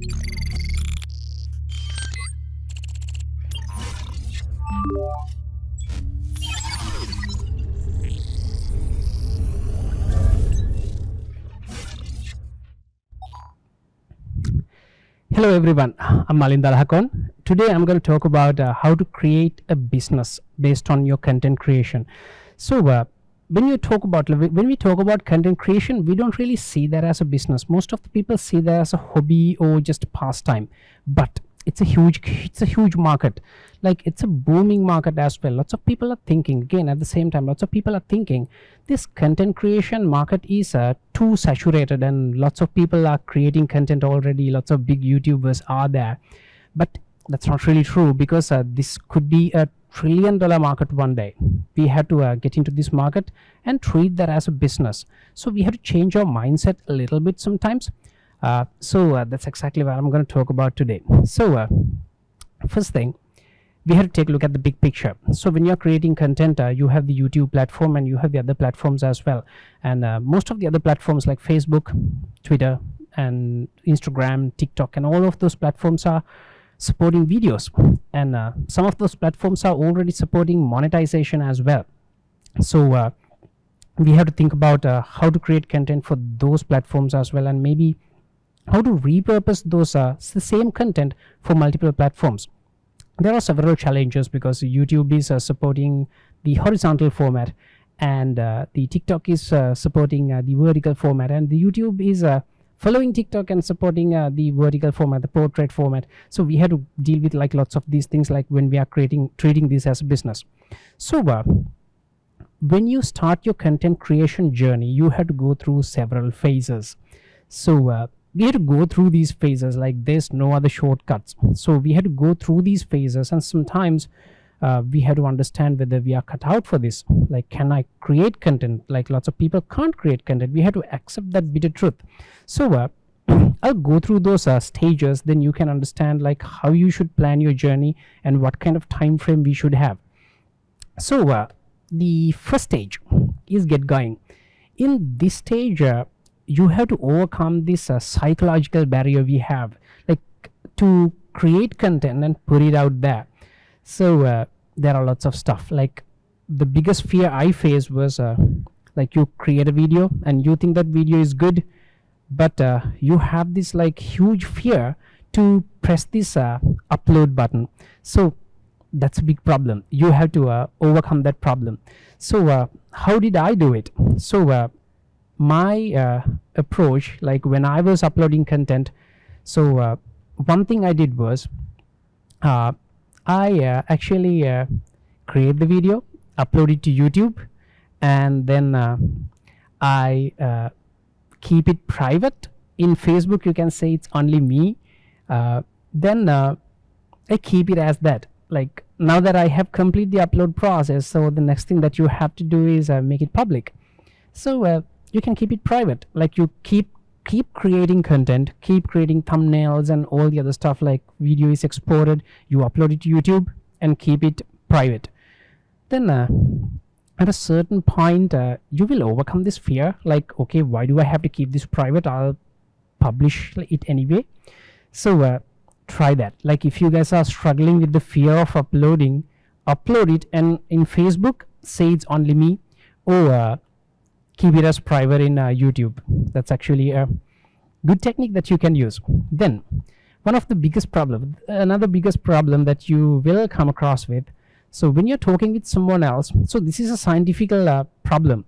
Hello everyone, I'm Malinda Alahakoon. Today I'm going to talk about how to create a business based on your content creation. So when we talk about content creation, we don't really see that as a business. Most of the people see that as a hobby or just a pastime, but it's a huge market. Like, it's a booming market as well. Lots of people are thinking, again, at the same time, lots of people are thinking this content creation market is too saturated, and lots of people are creating content already. Lots of big YouTubers are there, but that's not really true, because this could be a $1 trillion market one day. We have to get into this market and treat that as a business. So we have to change our mindset a little bit sometimes. So that's exactly what I'm going to talk about today. So first thing, we have to take a look at the big picture. So when you're creating content, you have the YouTube platform and you have the other platforms as well. And most of the other platforms like Facebook, Twitter, and Instagram, TikTok, and all of those platforms are supporting videos. And some of those platforms are already supporting monetization as well. So we have to think about how to create content for those platforms as well, and maybe how to repurpose those the same content for multiple platforms. There are several challenges, because YouTube is supporting the horizontal format, and the TikTok is supporting the vertical format, and the YouTube is following TikTok and supporting the vertical format, the portrait format. So we have to deal with like lots of these things, like when we are treating this as a business. So when you start your content creation journey, you have to go through several phases. So we have to go through these phases, like there's no other shortcuts. So we have to go through these phases, and sometimes we have to understand whether we are cut out for this. Like, can I create content? Like, lots of people can't create content. We have to accept that bitter truth. So I'll go through those stages, then you can understand like how you should plan your journey and what kind of time frame we should have. So the first stage is get going. In this stage, you have to overcome this psychological barrier we have, like, to create content and put it out there. So there are lots of stuff. Like, the biggest fear I faced was like, you create a video and you think that video is good, but you have this like huge fear to press this upload button. So that's a big problem. You have to overcome that problem. So how did I do it? So my approach, like when I was uploading content, so one thing I did was I actually create the video, upload it to YouTube, and then I keep it private. In Facebook, you can say it's only me. Then I keep it as that. Like, now that I have completed the upload process, so the next thing that you have to do is make it public. So you can keep it private. Like, you keep creating content, keep creating thumbnails and all the other stuff. Like, video is exported, you upload it to YouTube and keep it private. Then at a certain point, you will overcome this fear. Like, okay, why do I have to keep this private? I'll publish it anyway. So try that. Like, if you guys are struggling with the fear of uploading, upload it, and in Facebook say it's only me, or keep it as private in YouTube. That's actually a good technique that you can use. Then another biggest problem that you will come across with. So when you're talking with someone else, so this is a scientific problem.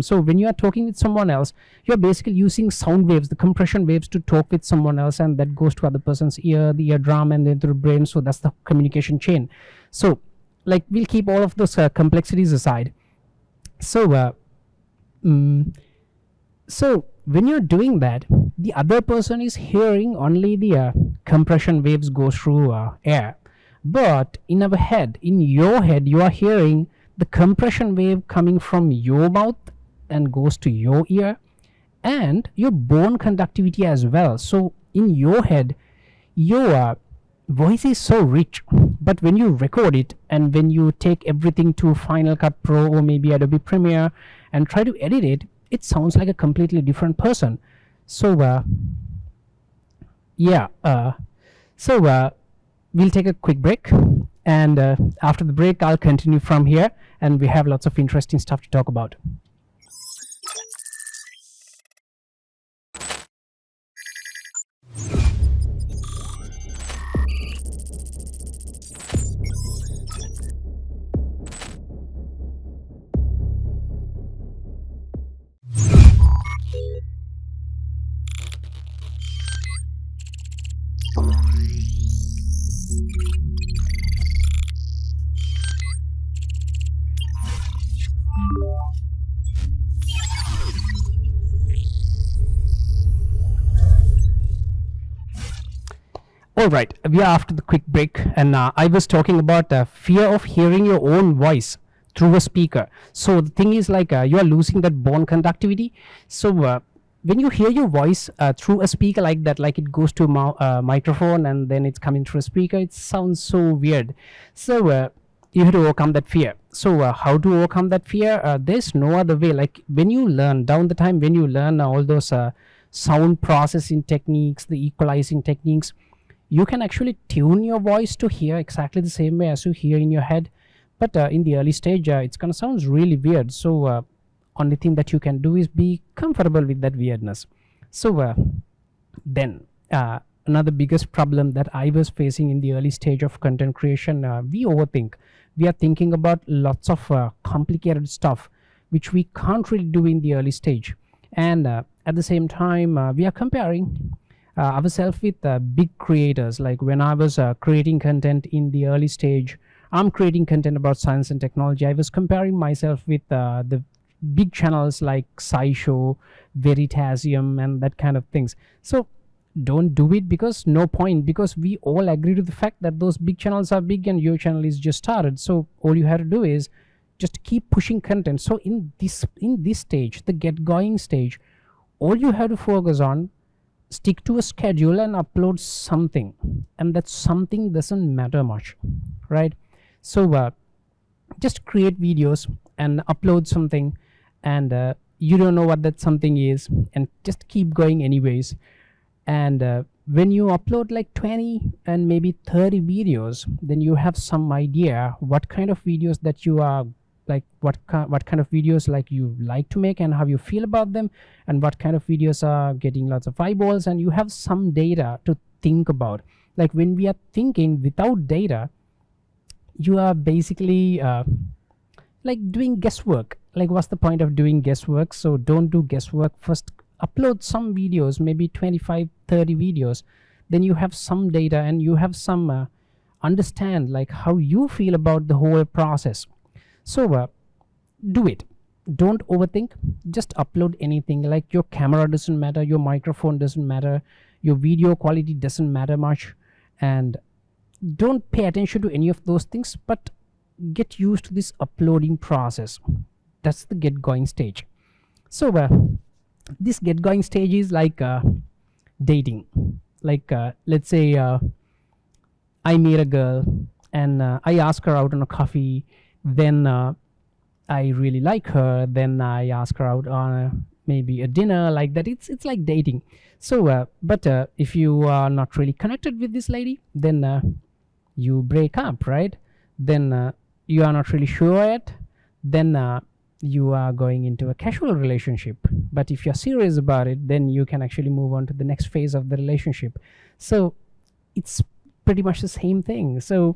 So when you are talking with someone else, you're basically using sound waves, the compression waves, to talk with someone else, and that goes to other person's ear, the eardrum, and then to the brain. So that's the communication chain. So like, we'll keep all of those complexities aside. So so when you're doing that, the other person is hearing only the compression waves go through air, but in your head, you are hearing the compression wave coming from your mouth and goes to your ear, and your bone conductivity as well. So in your head, your voice is so rich, but when you record it and when you take everything to Final Cut Pro or maybe Adobe Premiere and try to edit it, it sounds like a completely different person. So Yeah. We'll take a quick break, and after the break, I'll continue from here, and we have lots of interesting stuff to talk about. All right, we are after the quick break, and I was talking about fear of hearing your own voice through a speaker. So the thing is, like, you are losing that bone conductivity. So when you hear your voice through a speaker like that, like it goes to a microphone and then it's coming through a speaker, it sounds so weird. So you have to overcome that fear. So how to overcome that fear? There's no other way. Like when you learn down the time, when you learn all those sound processing techniques, the equalizing techniques, you can actually tune your voice to hear exactly the same way as you hear in your head. But in the early stage, it's gonna sound really weird. So only thing that you can do is be comfortable with that weirdness. So then another biggest problem that I was facing in the early stage of content creation, we overthink. We are thinking about lots of complicated stuff which we can't really do in the early stage, and at the same time we are comparing ourselves with big creators. Like when I was creating content in the early stage, I'm creating content about science and technology, I was comparing myself with the big channels like SciShow, Veritasium, and that kind of things. So don't do it, because no point, because we all agree to the fact that those big channels are big and your channel is just started. So all you have to do is just keep pushing content. So in this stage, the get going stage, all you have to focus on, stick to a schedule and upload something, and that something doesn't matter much, right? So just create videos and upload something, and you don't know what that something is, and just keep going anyways. And when you upload like 20 and maybe 30 videos, then you have some idea what kind of videos that you are like, what kind of videos like you like to make and how you feel about them, and what kind of videos are getting lots of eyeballs, and you have some data to think about. Like when we are thinking without data, you are basically like doing guesswork. Like what's the point of doing guesswork? So don't do guesswork. First upload some videos, maybe 25-30 videos, then you have some data and you have some understand like how you feel about the whole process. So do it, don't overthink, just upload anything. Like your camera doesn't matter, your microphone doesn't matter, your video quality doesn't matter much, and don't pay attention to any of those things, but get used to this uploading process. That's the get going stage. So this get going stage is like dating. Like let's say I meet a girl and I ask her out on a coffee, then I really like her, then I ask her out on maybe a dinner, like that. It's like dating. So but if you are not really connected with this lady, then you break up, right? Then you are not really sure yet, then you are going into a casual relationship. But if you're serious about it, then you can actually move on to the next phase of the relationship. So it's pretty much the same thing. So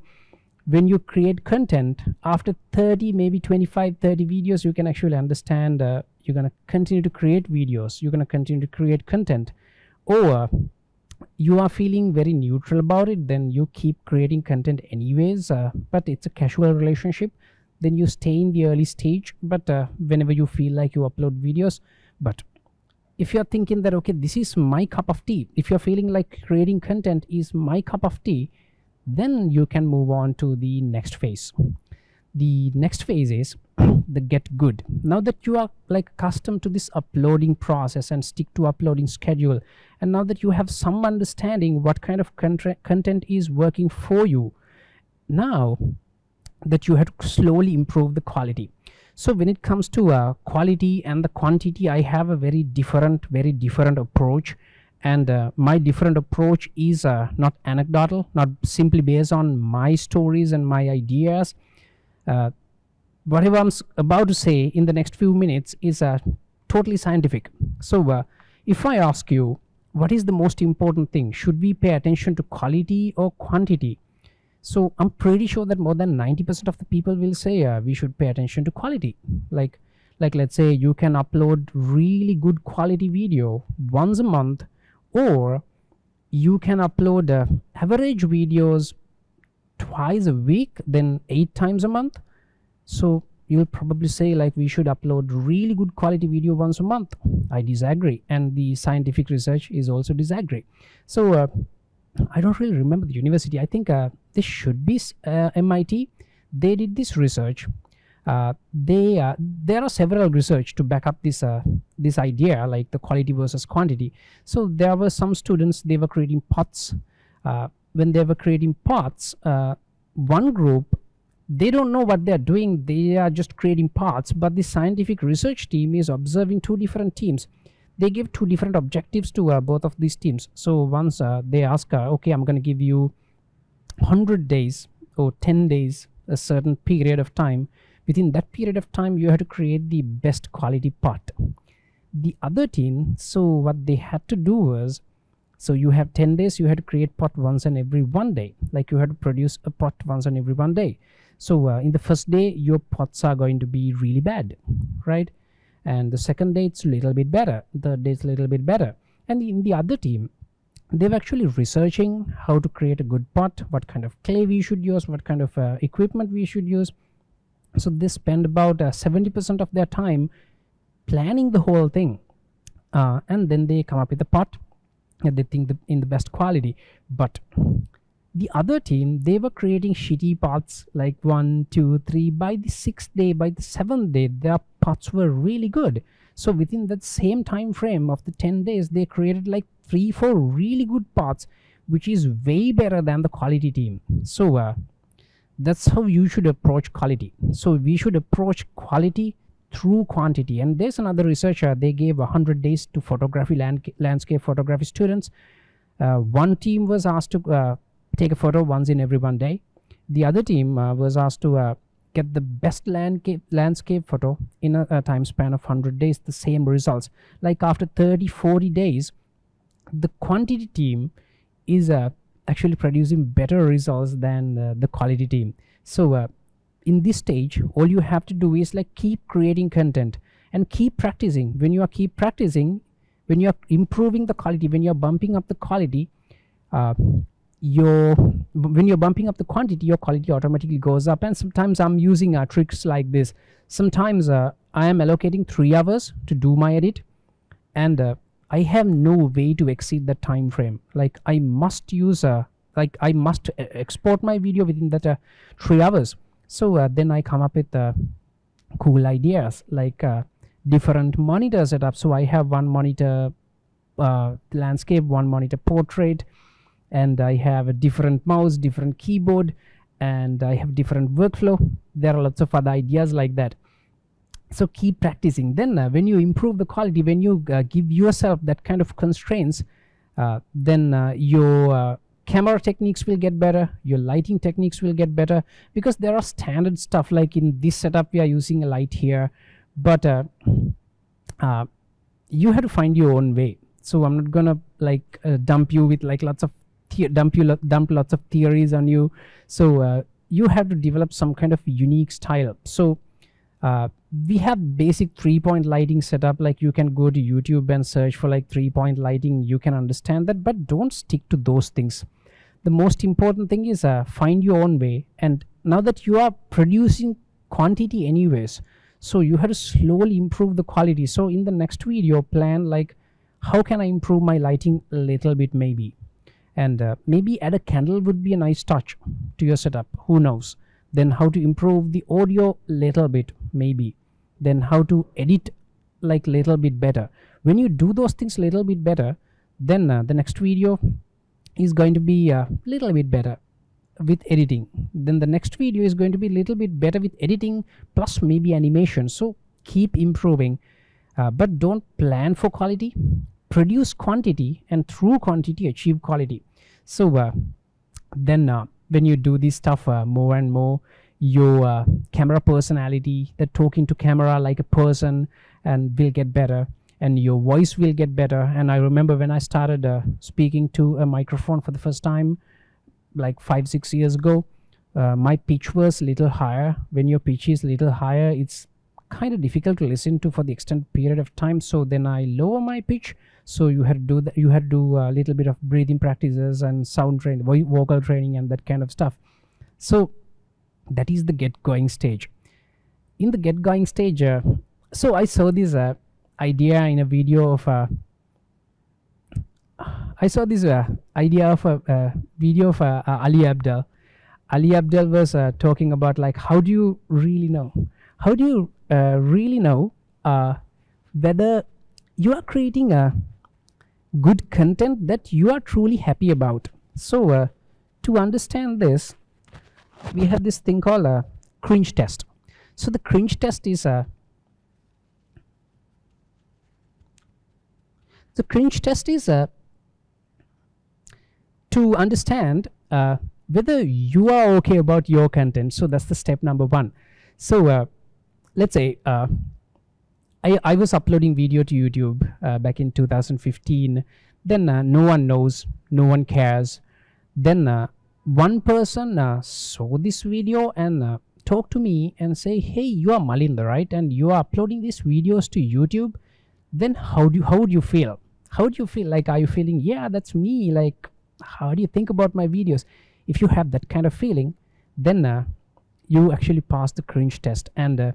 when you create content, after 30, maybe 25, 30 videos, you can actually understand you're going to continue to create videos, you're going to continue to create content, or you are feeling very neutral about it, then you keep creating content anyways, but it's a casual relationship, then you stay in the early stage, but whenever you feel like you upload videos. But if you're thinking that, okay, this is my cup of tea, if you're feeling like creating content is my cup of tea, then you can move on to the next phase. The next phase is the get good. Now that you are like accustomed to this uploading process and stick to uploading schedule, and now that you have some understanding what kind of content is working for you, now that you have to slowly improve the quality. So when it comes to quality and the quantity, I have a very different approach, and my different approach is not anecdotal, not simply based on my stories and my ideas. uh, Whatever I'm about to say in the next few minutes is totally scientific. So if I ask you, what is the most important thing, should we pay attention to quality or quantity? So I'm pretty sure that more than 90% of the people will say we should pay attention to quality. Like let's say you can upload really good quality video once a month, or you can upload average videos twice a week, then 8 times a month. So you'll probably say like we should upload really good quality video once a month. I disagree, and the scientific research is also disagree. So I don't really remember the university. I think this should be MIT. They did this research. There are several research to back up this idea, like the quality versus quantity. So there were some students, they were creating pots. When they were creating pots, one group, they don't know what they're doing, they are just creating pots, but the scientific research team is observing two different teams. They give two different objectives to both of these teams. So once they ask, okay, I'm going to give you 100 days or 10 days, a certain period of time. Within that period of time, you have to create the best quality pot. The other team, so what they had to do was, so you have 10 days, you had to create pot once and every 1 day. Like you had to produce a pot once and every 1 day. So in the first day, your pots are going to be really bad, right? And the second day, it's a little bit better. Third day, it's a little bit better. And in the other team, they're actually researching how to create a good pot, what kind of clay we should use, what kind of equipment we should use. So they spend about 70% of their time planning the whole thing. And then they come up with a pot that they think in the best quality. But the other team, they were creating shitty pots, like 1, 2, 3. By the 6th day, by the 7th day, their pots were really good. So within that same time frame of the 10 days, they created like 3, 4 really good pots, which is way better than the quality team. So that's how you should approach quality. So we should approach quality through quantity. And there's another researcher, they gave 100 days to photography, landscape photography students. One team was asked to take a photo once in every 1 day. The other team was asked to get the best landscape photo in a time span of 100 days, the same results. Like after 30-40 days, the quantity team is actually producing better results than the quality team. So in this stage, all you have to do is like keep creating content and keep practicing. When you are keep practicing, when you are improving the quality, when you're bumping up the quality, when you're bumping up the quantity, your quality automatically goes up. And sometimes I'm using tricks like this. Sometimes I am allocating 3 hours to do my edit, and I have no way to exceed the time frame. Like I must use I must export my video within that 3 hours. So then I come up with cool ideas, like different monitor setup. So I have one monitor landscape, one monitor portrait, and I have a different mouse, different keyboard, and I have different workflow. There are lots of other ideas like that. So keep practicing. Then when you improve the quality, when you give yourself that kind of constraints, then your camera techniques will get better, your lighting techniques will get better, because there are standard stuff. Like in this setup, we are using a light here, but you have to find your own way. So I'm not gonna like dump you with like lots of dump lots of theories on you. So you have to develop some kind of unique style. So we have basic 3-point lighting setup. Like you can go to YouTube and search for like 3-point lighting. You can understand that, but don't stick to those things. The most important thing is find your own way. And now that you are producing quantity anyways, so you have to slowly improve the quality. So in the next video, plan like, how can I improve my lighting a little bit, maybe, and maybe add a candle would be a nice touch to your setup, who knows. Then how to improve the audio little bit, maybe. Then how to edit like little bit better. When you do those things little bit better, then the next video is going to be a little bit better with editing. Then the next video is going to be a little bit better with editing plus maybe animation. So keep improving, but don't plan for quality, produce quantity, and through quantity achieve quality. So then when you do this stuff more and more, your camera personality, the talking to camera like a person, and will get better, and your voice will get better. And I remember when I started speaking to a microphone for the first time, like 5-6 years ago, my pitch was little higher. When your pitch is little higher, it's kind of difficult to listen to for the extended period of time. So then I lower my pitch. So you had to do that. You had to do a little bit of breathing practices and sound training, vocal training, and that kind of stuff. So that is the get going stage. In the get going stage, so I saw this idea in a video of idea of a video of Ali Abdal. Ali Abdal was talking about, like, how do you really know? How do you really know whether you are creating a good content that you are truly happy about? So to understand this, we have this thing called a cringe test. So the cringe test is the cringe test is to understand whether you are okay about your content. So that's the step number one. So let's say I was uploading video to YouTube back in 2015. Then no one knows, no one cares. Then one person saw this video and talked to me and say, hey, you are Malinda, right? And you are uploading these videos to YouTube. Then how would you feel? How do you feel? Like, are you feeling, yeah, that's me? Like, how do you think about my videos? If you have that kind of feeling, then you actually pass the cringe test. And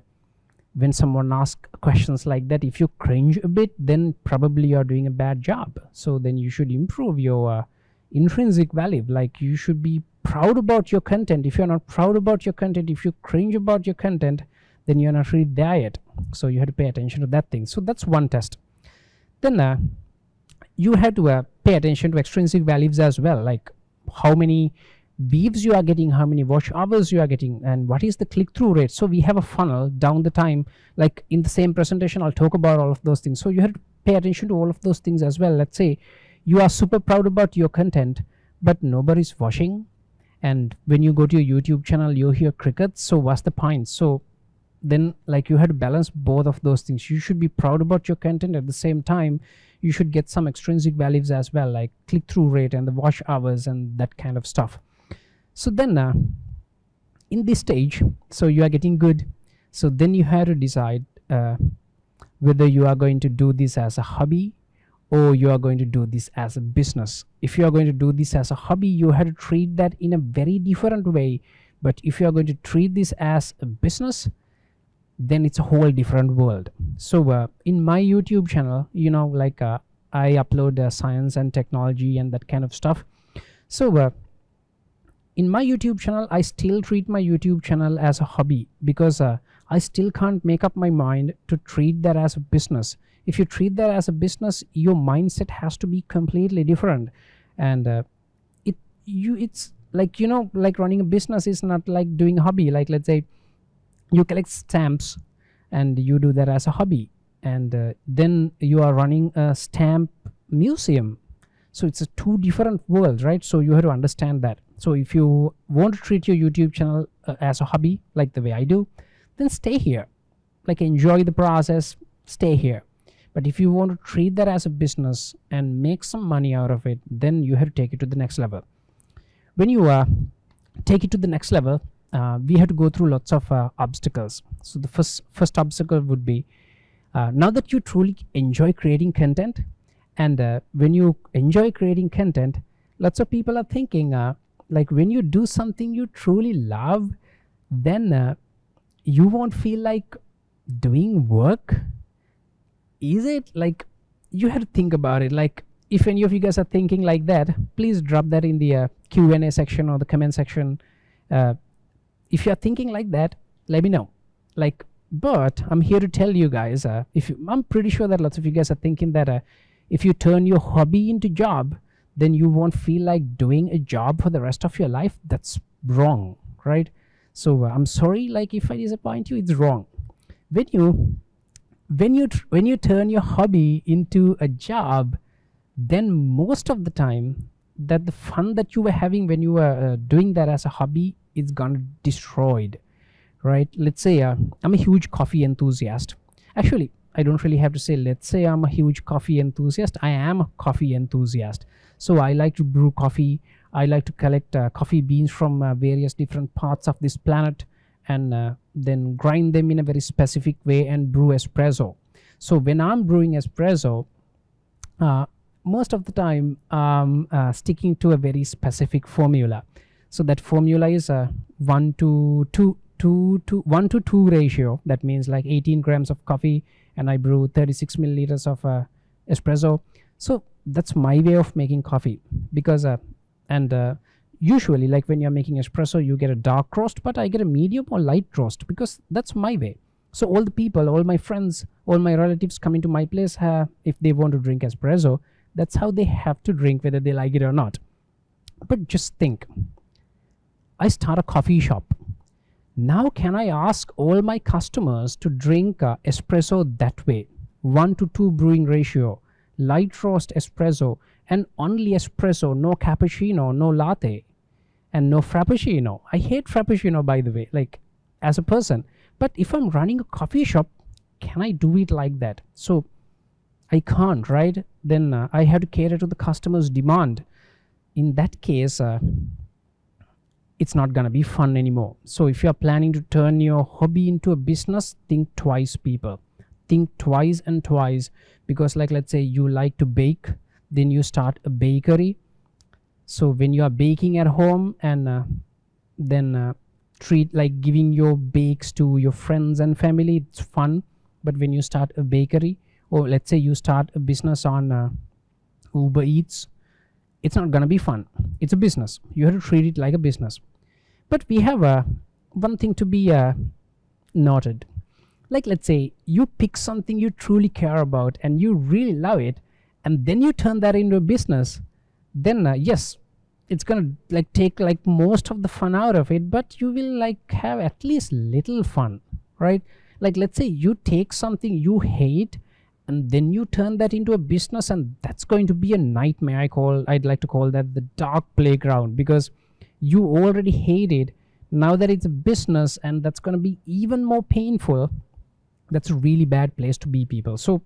when someone asks questions like that, if you cringe a bit, then probably you're doing a bad job. So then you should improve your intrinsic value. Like, you should be proud about your content. If you're not proud about your content, if you cringe about your content, then you're not really there yet. So you have to pay attention to that thing. So that's one test. Then you have to pay attention to extrinsic values as well, like how many views you are getting, how many watch hours you are getting, and what is the click-through rate. So we have a funnel down the time. Like in the same presentation, I'll talk about all of those things. So you have to pay attention to all of those things as well. Let's say you are super proud about your content, but nobody's watching, and when you go to your YouTube channel, you hear crickets. So what's the point? So then, like, you have to balance both of those things. You should be proud about your content, at the same time you should get some extrinsic values as well, like click-through rate and the watch hours and that kind of stuff. So then in this stage, so you are getting good. So then you have to decide whether you are going to do this as a hobby or you are going to do this as a business. If you are going to do this as a hobby, you have to treat that in a very different way. But if you are going to treat this as a business, then it's a whole different world. So in my YouTube channel, you know, like I upload science and technology and that kind of stuff. So in my YouTube channel, I still treat my YouTube channel as a hobby, because I still can't make up my mind to treat that as a business. If you treat that as a business, your mindset has to be completely different. And it's like, you know, like running a business is not like doing a hobby. Like, let's say you collect stamps and you do that as a hobby, and then you are running a stamp museum. So it's a two different worlds, right? So you have to understand that. So if you want to treat your YouTube channel as a hobby, like the way I do, then stay here, like enjoy the process, stay here. But if you want to treat that as a business and make some money out of it, then you have to take it to the next level. When you take it to the next level, we have to go through lots of obstacles. So the first obstacle would be, now that you truly enjoy creating content, and when you enjoy creating content, lots of people are thinking, like, when you do something you truly love, then you won't feel like doing work. Is it? Like, you have to think about it. Like, if any of you guys are thinking like that, please drop that in the Q&A section or the comment section. If you're thinking like that, let me know. Like, but I'm here to tell you guys, I'm pretty sure that lots of you guys are thinking that if you turn your hobby into job, then you won't feel like doing a job for the rest of your life. That's wrong, right? So I'm sorry, like, if I disappoint you, it's wrong. When you turn your hobby into a job, then most of the time that the fun that you were having when you were doing that as a hobby is gonna destroyed, right? Let's say I'm a huge coffee enthusiast. Actually, I don't really have to say let's say I'm a huge coffee enthusiast. I am a coffee enthusiast. So I like to brew coffee. I like to collect coffee beans from various different parts of this planet, and then grind them in a very specific way and brew espresso. So when I'm brewing espresso, most of the time sticking to a very specific formula. So that formula is a 1 to 2 ratio. That means like 18 grams of coffee and I brew 36 milliliters of espresso. So that's my way of making coffee, because usually, like when you're making espresso, you get a dark roast, but I get a medium or light roast because that's my way. So all the people, all my friends, all my relatives come into my place, if they want to drink espresso, that's how they have to drink, whether they like it or not. But just think, I start a coffee shop. Now can I ask all my customers to drink espresso that way? 1 to 2 brewing ratio, light roast espresso, and only espresso, no cappuccino, no latte, and no frappuccino. I hate frappuccino, by the way, like as a person. But if I'm running a coffee shop, can I do it like that? So I can't, right? Then I have to cater to the customer's demand. In that case, it's not gonna be fun anymore. So if you're planning to turn your hobby into a business, think twice, people. Think twice and twice, because like let's say you like to bake, then you start a bakery. So when you are baking at home and then treat like giving your bakes to your friends and family, it's fun. But when you start a bakery, or let's say you start a business on Uber Eats, it's not gonna be fun. It's a business. You have to treat it like a business. But we have one thing to be noted. Like let's say you pick something you truly care about and you really love it, and then you turn that into a business. Then yes, it's gonna like take like most of the fun out of it, but you will like have at least little fun, right? Like let's say you take something you hate and then you turn that into a business, and that's going to be a nightmare. I'd like to call that the dark playground, because you already hate it. Now that it's a business, and that's going to be even more painful. That's a really bad place to be, people. So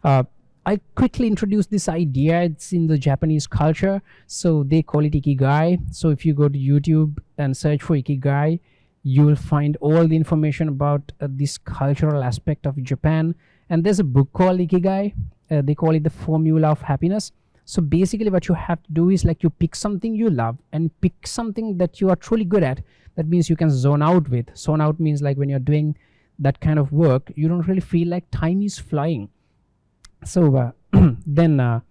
I quickly introduced this idea. It's in the Japanese culture, so they call it ikigai. So if you go to YouTube and search for ikigai, you will find all the information about this cultural aspect of Japan. And there's a book called Ikigai. They call it the formula of happiness. So basically what you have to do is like you pick something you love and pick something that you are truly good at. That means you can zone out with. Zone out means like when you're doing that kind of work, you don't really feel like time is flying. So then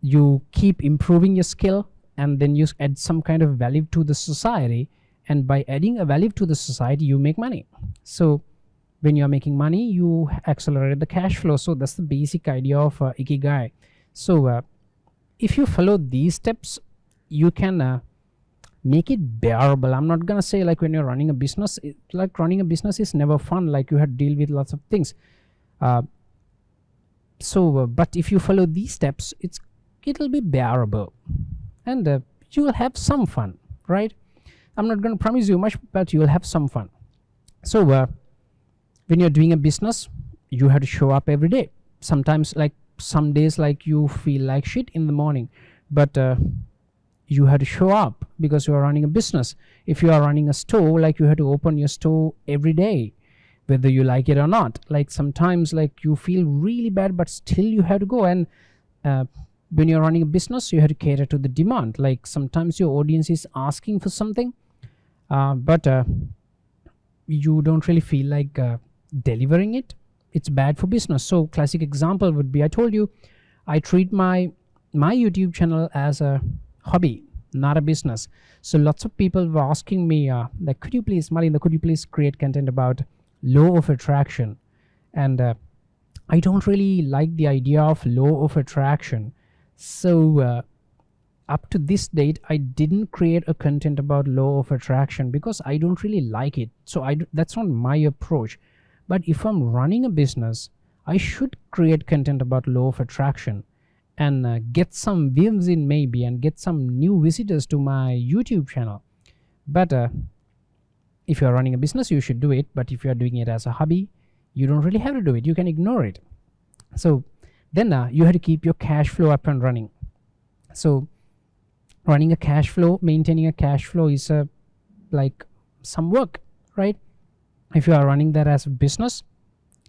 you keep improving your skill, and then you add some kind of value to the society. And by adding a value to the society, you make money. So when you're making money, you accelerate the cash flow. So that's the basic idea of ikigai. So if you follow these steps, you can make it bearable. I'm not gonna say like when you're running a business, like running a business is never fun, like you have to deal with lots of things. But if you follow these steps, it'll be bearable, and you will have some fun, right? I'm not going to promise you much, but you will have some fun. So when you're doing a business, you have to show up every day. Sometimes like some days like you feel like shit in the morning, but you have to show up because you are running a business. If you are running a store, like you have to open your store every day, whether you like it or not. Like sometimes like you feel really bad, but still you have to go. And when you're running a business, you have to cater to the demand. Like sometimes your audience is asking for something, but you don't really feel like delivering it. It's bad for business. So classic example would be, I told you, I treat my YouTube channel as a hobby, not a business. So lots of people were asking me like, could you please, Malinda, could you please create content about law of attraction? And I don't really like the idea of law of attraction. So up to this date, I didn't create a content about law of attraction because I don't really like it. So that's not my approach. But if I'm running a business, I should create content about law of attraction. and get some views in maybe, and get some new visitors to my YouTube channel. But if you're running a business, you should do it. But if you're doing it as a hobby, you don't really have to do it. You can ignore it. So then you have to keep your cash flow up and running. So running a cash flow, maintaining a cash flow is like some work, right? If you are running that as a business,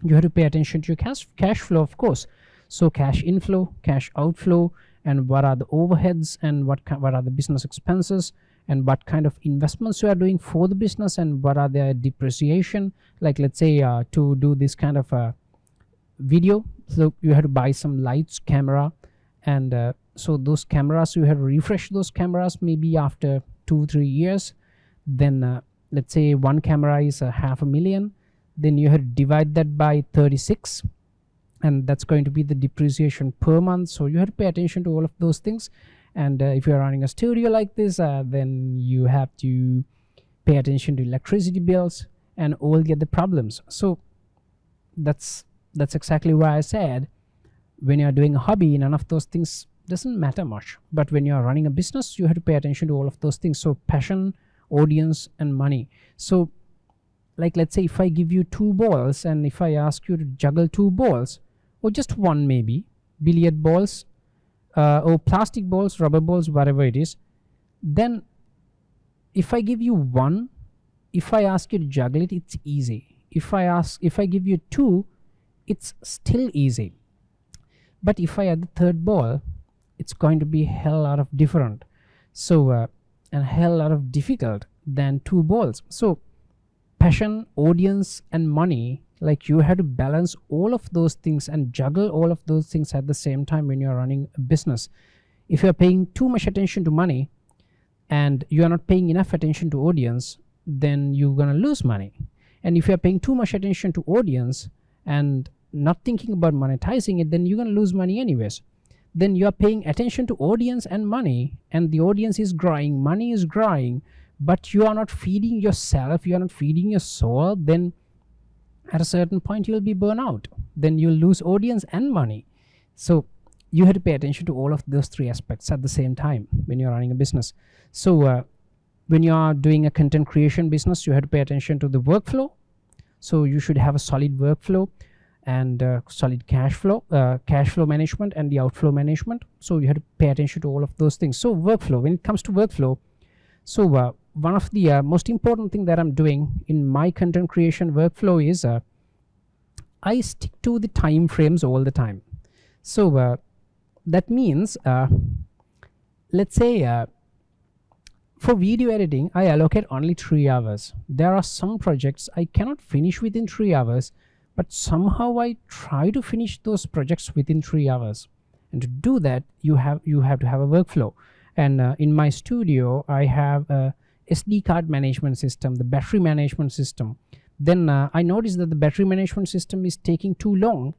you have to pay attention to your cash flow, of course. So cash inflow, cash outflow, and what are the overheads, and what are the business expenses, and what kind of investments you are doing for the business, and what are their depreciation. Like let's say to do this kind of video, so you have to buy some lights, camera, and so those cameras, you have to refresh those cameras maybe after 2-3 years. Then let's say one camera is $500,000, then you have to divide that by 36, and that's going to be the depreciation per month. So you have to pay attention to all of those things. And if you're running a studio like this, then you have to pay attention to electricity bills and all the other problems. So that's exactly why I said, when you're doing a hobby, none of those things doesn't matter much. But when you're running a business, you have to pay attention to all of those things. So passion, audience, and money. So like let's say if I give you 2 balls, and if I ask you to juggle 2 balls, or just one, maybe billiard balls, or plastic balls, rubber balls, whatever it is, then if I give you 1, if I ask you to juggle it, it's easy. If I give you 2, it's still easy. But if I add the 3rd ball, it's going to be hell lot of different. So and hell lot of difficult than 2 balls. So passion, audience, and money, like you have to balance all of those things and juggle all of those things at the same time when you're running a business. If you're paying too much attention to money and you are not paying enough attention to audience, then you're gonna lose money. And if you're paying too much attention to audience and not thinking about monetizing it, then you're gonna lose money anyways. Then you're paying attention to audience and money, and the audience is growing, money is growing, but you are not feeding yourself, you are not feeding your soul. Then at a certain point you'll be burnt out. Then you'll lose audience and money. So you have to pay attention to all of those 3 aspects at the same time when you're running a business. So when you are doing a content creation business, you have to pay attention to the workflow. So you should have a solid workflow and solid cash flow management, and the outflow management. So you have to pay attention to all of those things. So workflow, when it comes to workflow, so one of the most important thing that I'm doing in my content creation workflow is I stick to the time frames all the time. So that means let's say for video editing, I allocate only 3 hours. There are some projects I cannot finish within 3 hours, but somehow I try to finish those projects within 3 hours. And to do that, you have to have a workflow. And in my studio, I have a SD card management system, the battery management system. Then I noticed that the battery management system is taking too long.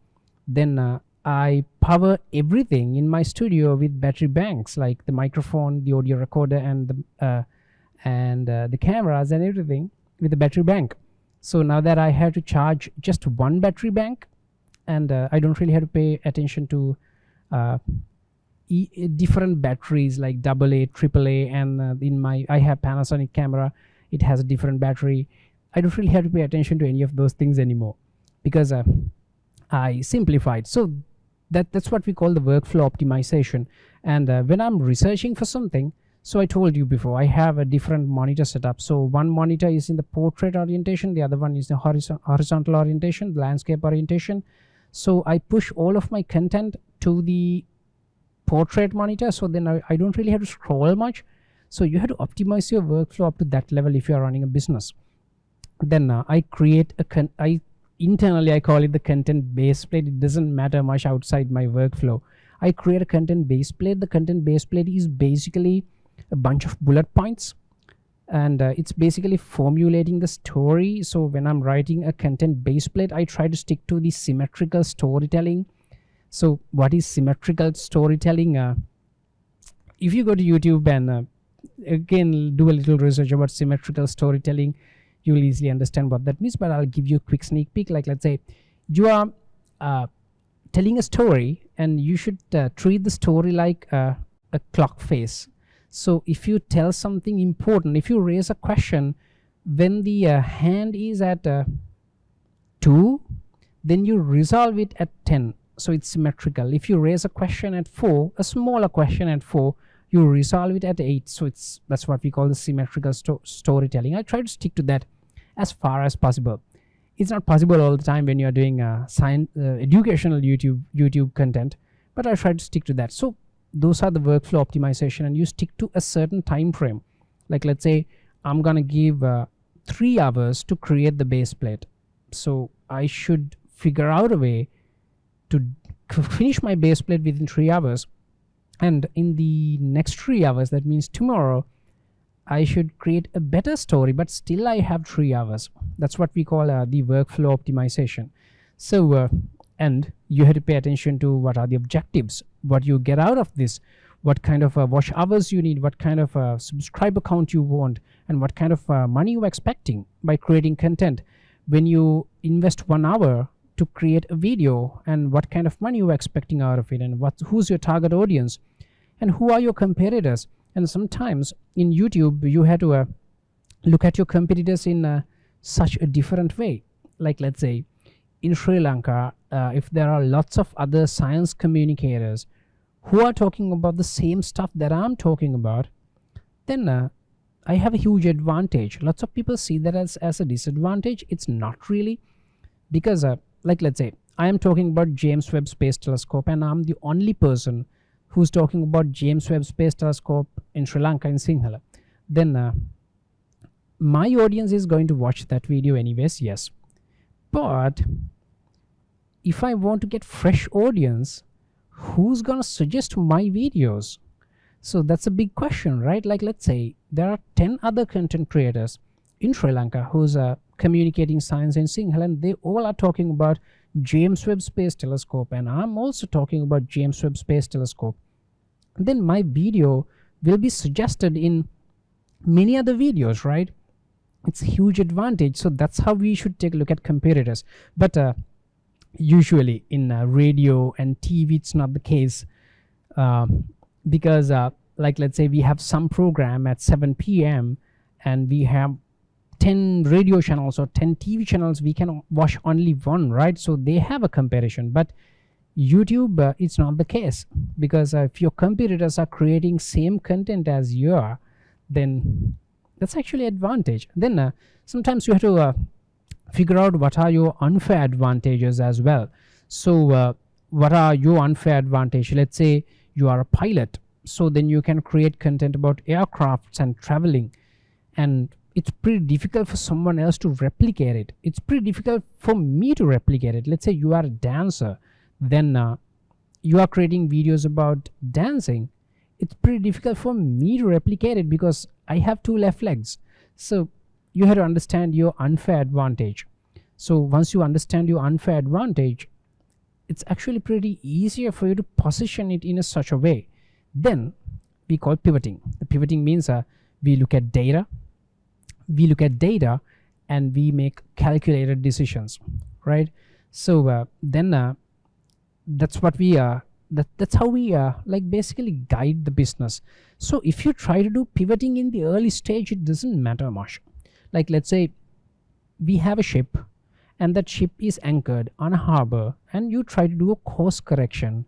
Then I power everything in my studio with battery banks, like the microphone, the audio recorder, and the cameras and everything with the battery bank. So now that I have to charge just 1 battery bank, and I don't really have to pay attention to different batteries like AA, AAA, and I have Panasonic camera, it has a different battery. I don't really have to pay attention to any of those things anymore because I simplified. So that's what we call the workflow optimization. And when I'm researching for something, so I told you before, I have a different monitor setup. So one monitor is in the portrait orientation, the other one is the horizontal orientation, the landscape orientation. So I push all of my content to the portrait monitor, so then I don't really have to scroll much. So you have to optimize your workflow up to that level if you are running a business. Then I create internally I call it the content base plate. It doesn't matter much outside my workflow. I create a content base plate. The content base plate is basically a bunch of bullet points, and it's basically formulating the story. So when I'm writing a content base plate, I try to stick to the symmetrical storytelling. So what is symmetrical storytelling? If you go to YouTube and again do a little research about symmetrical storytelling, you will easily understand what that means. But I'll give you a quick sneak peek. Like let's say you are telling a story and you should treat the story like a clock face. So if you tell something important, if you raise a question when the hand is at 2, then you resolve it at 10, so it's symmetrical. If you raise a question at 4, a smaller question at 4, you resolve it at 8, so that's what we call the symmetrical storytelling. I try to stick to that as far as possible. It's not possible all the time when you're doing educational YouTube content, but I try to stick to that. So those are the workflow optimization, and you stick to a certain time frame. Like, let's say I'm gonna give 3 hours to create the base plate, so I should figure out a way to finish my base plate within 3 hours, and in the next 3 hours, that means tomorrow, I should create a better story, but still I have 3 hours. That's what we call the workflow optimization. So and you have to pay attention to what are the objectives, what you get out of this, what kind of watch hours you need, what kind of subscriber count you want, and what kind of money you're expecting by creating content. When you invest 1 hour to create a video, and what kind of money you're expecting out of it, and who's your target audience, and who are your competitors. And sometimes in YouTube you have to look at your competitors in such a different way. Like, let's say in Sri Lanka, if there are lots of other science communicators who are talking about the same stuff that I'm talking about, then I have a huge advantage. Lots of people see that as a disadvantage. It's not really, because like, let's say I am talking about James Webb Space Telescope, and I'm the only person who's talking about James Webb Space Telescope in Sri Lanka in Sinhala. Then my audience is going to watch that video anyways, yes. But if I want to get fresh audience, who's gonna suggest my videos? So that's a big question, right? Like, let's say there are 10 other content creators in Sri Lanka who's communicating science in Sinhala, and they all are talking about James Webb Space Telescope, and I'm also talking about James Webb Space Telescope. Then my video will be suggested in many other videos, right? It's a huge advantage. So that's how we should take a look at competitors. But usually in radio and TV, it's not the case, because like, let's say we have some program at 7 p.m. and we have 10 radio channels or 10 TV channels, we can watch only one, right? So they have a comparison. But YouTube, it's not the case, because if your competitors are creating same content as you are, then that's actually advantage. Then sometimes you have to figure out what are your unfair advantages as well. So what are your unfair advantage? Let's say you are a pilot, so then you can create content about aircrafts and traveling, and it's pretty difficult for someone else to replicate it. It's pretty difficult for me to replicate it. Let's say you are a dancer, then you are creating videos about dancing. It's pretty difficult for me to replicate it because I have 2 left legs. So you have to understand your unfair advantage. So once you understand your unfair advantage, it's actually pretty easier for you to position it in such a way. Then we call pivoting. The pivoting means we look at data, and we make calculated decisions, right? So then that's what we that's how we like basically guide the business. So if you try to do pivoting in the early stage, it doesn't matter much. Like, let's say we have a ship, and that ship is anchored on a harbor, and you try to do a course correction,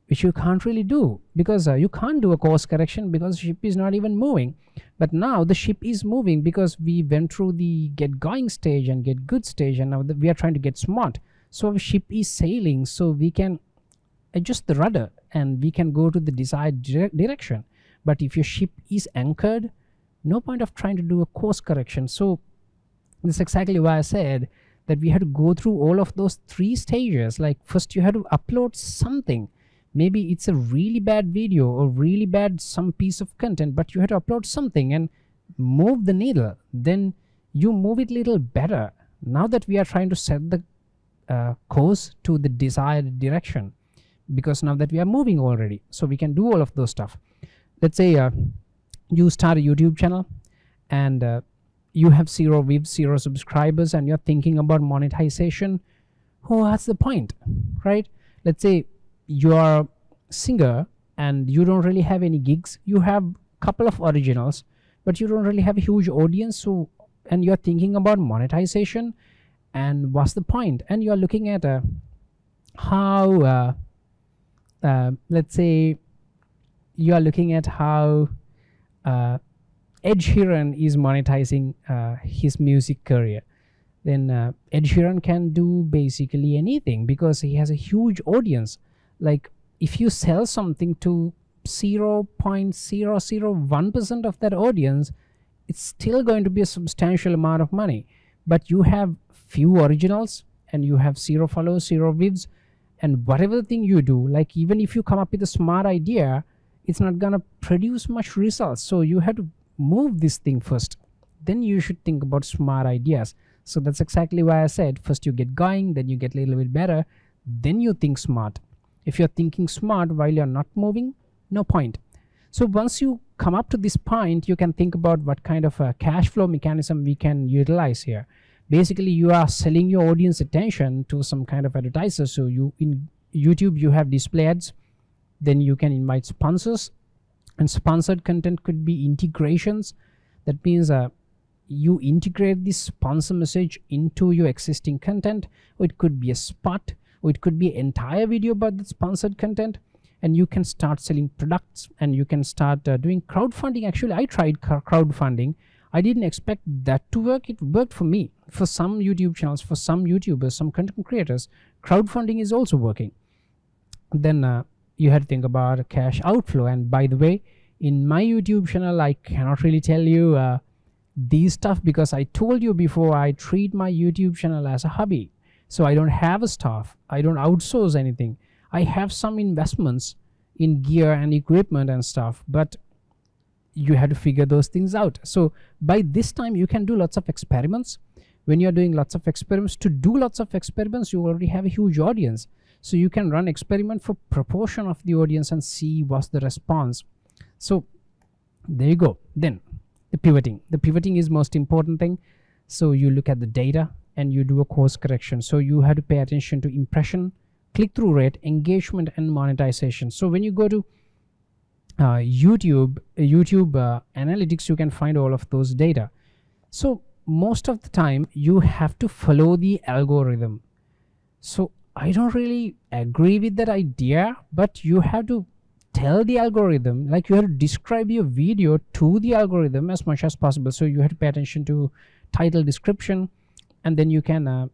which you can't really do, because you can't do a course correction because the ship is not even moving. But now the ship is moving because we went through the get going stage and get good stage, and now we are trying to get smart. So our ship is sailing, so we can adjust the rudder and we can go to the desired direction. But if your ship is anchored, no point of trying to do a course correction. So that's exactly why I said that we had to go through all of those 3 stages. Like, first you had to upload something. Maybe it's a really bad video or really bad some piece of content, but you had to upload something and move the needle. Then you move it a little better. Now that we are trying to set the course to the desired direction, because now that we are moving already, so we can do all of those stuff. Let's say you start a YouTube channel, and you have 0 views, 0 subscribers, and you're thinking about monetization. Oh, what's the point, right? Let's say you are a singer and you don't really have any gigs, you have couple of originals, but you don't really have a huge audience. So, and you're thinking about monetization, and what's the point? And you're looking at how let's say you are looking at how Ed Sheeran is monetizing his music career. Then Ed Sheeran can do basically anything because he has a huge audience. Like if you sell something to 0.001% of that audience, it's still going to be a substantial amount of money. But you have few originals and you have 0 followers, 0 views, and whatever thing you do, like even if you come up with a smart idea, it's not gonna produce much results. So you have to move this thing first, then you should think about smart ideas. So that's exactly why I said first you get going, then you get a little bit better, then you think smart. If you're thinking smart while you're not moving, no point. So once you come up to this point, you can think about what kind of a cash flow mechanism we can utilize here. Basically, you are selling your audience attention to some kind of advertiser. So you in YouTube, you have display ads, then you can invite sponsors, and sponsored content could be integrations. That means you integrate this sponsor message into your existing content, or it could be a spot, or it could be an entire video about the sponsored content, and you can start selling products, and you can start doing crowdfunding. Actually, I tried crowdfunding. I didn't expect that to work. It worked for me. For some YouTube channels, for some YouTubers, some content creators, crowdfunding is also working. Then you had to think about a cash outflow. And by the way, in my YouTube channel, I cannot really tell you these stuff because I told you before, I treat my YouTube channel as a hobby. So I don't have a staff. I don't outsource anything. I have some investments in gear and equipment and stuff, but you have to figure those things out. So by this time, you can do lots of experiments. When you're doing lots of experiments, to do lots of experiments, you already have a huge audience. So you can run experiment for proportion of the audience and see what's the response. So there you go. Then the pivoting is most important thing. So you look at the data and you do a course correction. So you have to pay attention to impression, click-through rate, engagement, and monetization. So when you go to YouTube analytics, you can find all of those data. So most of the time you have to follow the algorithm. So I don't really agree with that idea, but you have to tell the algorithm, like you have to describe your video to the algorithm as much as possible. So you have to pay attention to title, description, and then you can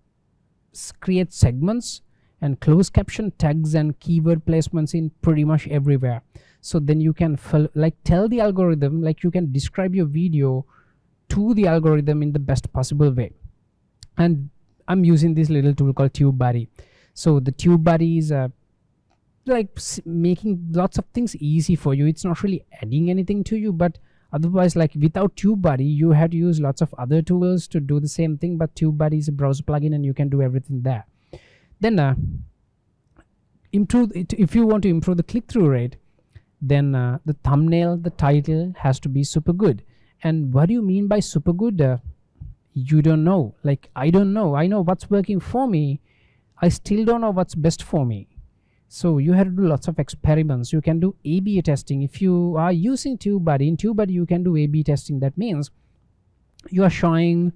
create segments and closed caption, tags, and keyword placements in pretty much everywhere. So then you can tell the algorithm, like you can describe your video to the algorithm in the best possible way. And I'm using this little tool called TubeBuddy. So the TubeBuddy is like making lots of things easy for you. It's not really adding anything to you, but otherwise, like without TubeBuddy, you had to use lots of other tools to do the same thing. But TubeBuddy is a browser plugin, and you can do everything there. Then improve it. If you want to improve the click-through rate, then the thumbnail, the title has to be super good. And what do you mean by super good? You don't know. Like I don't know. I know what's working for me. I still don't know what's best for me. So you have to do lots of experiments. You can do A/B testing. If you are using TubeBuddy, in TubeBuddy you can do A/B testing. That means you are showing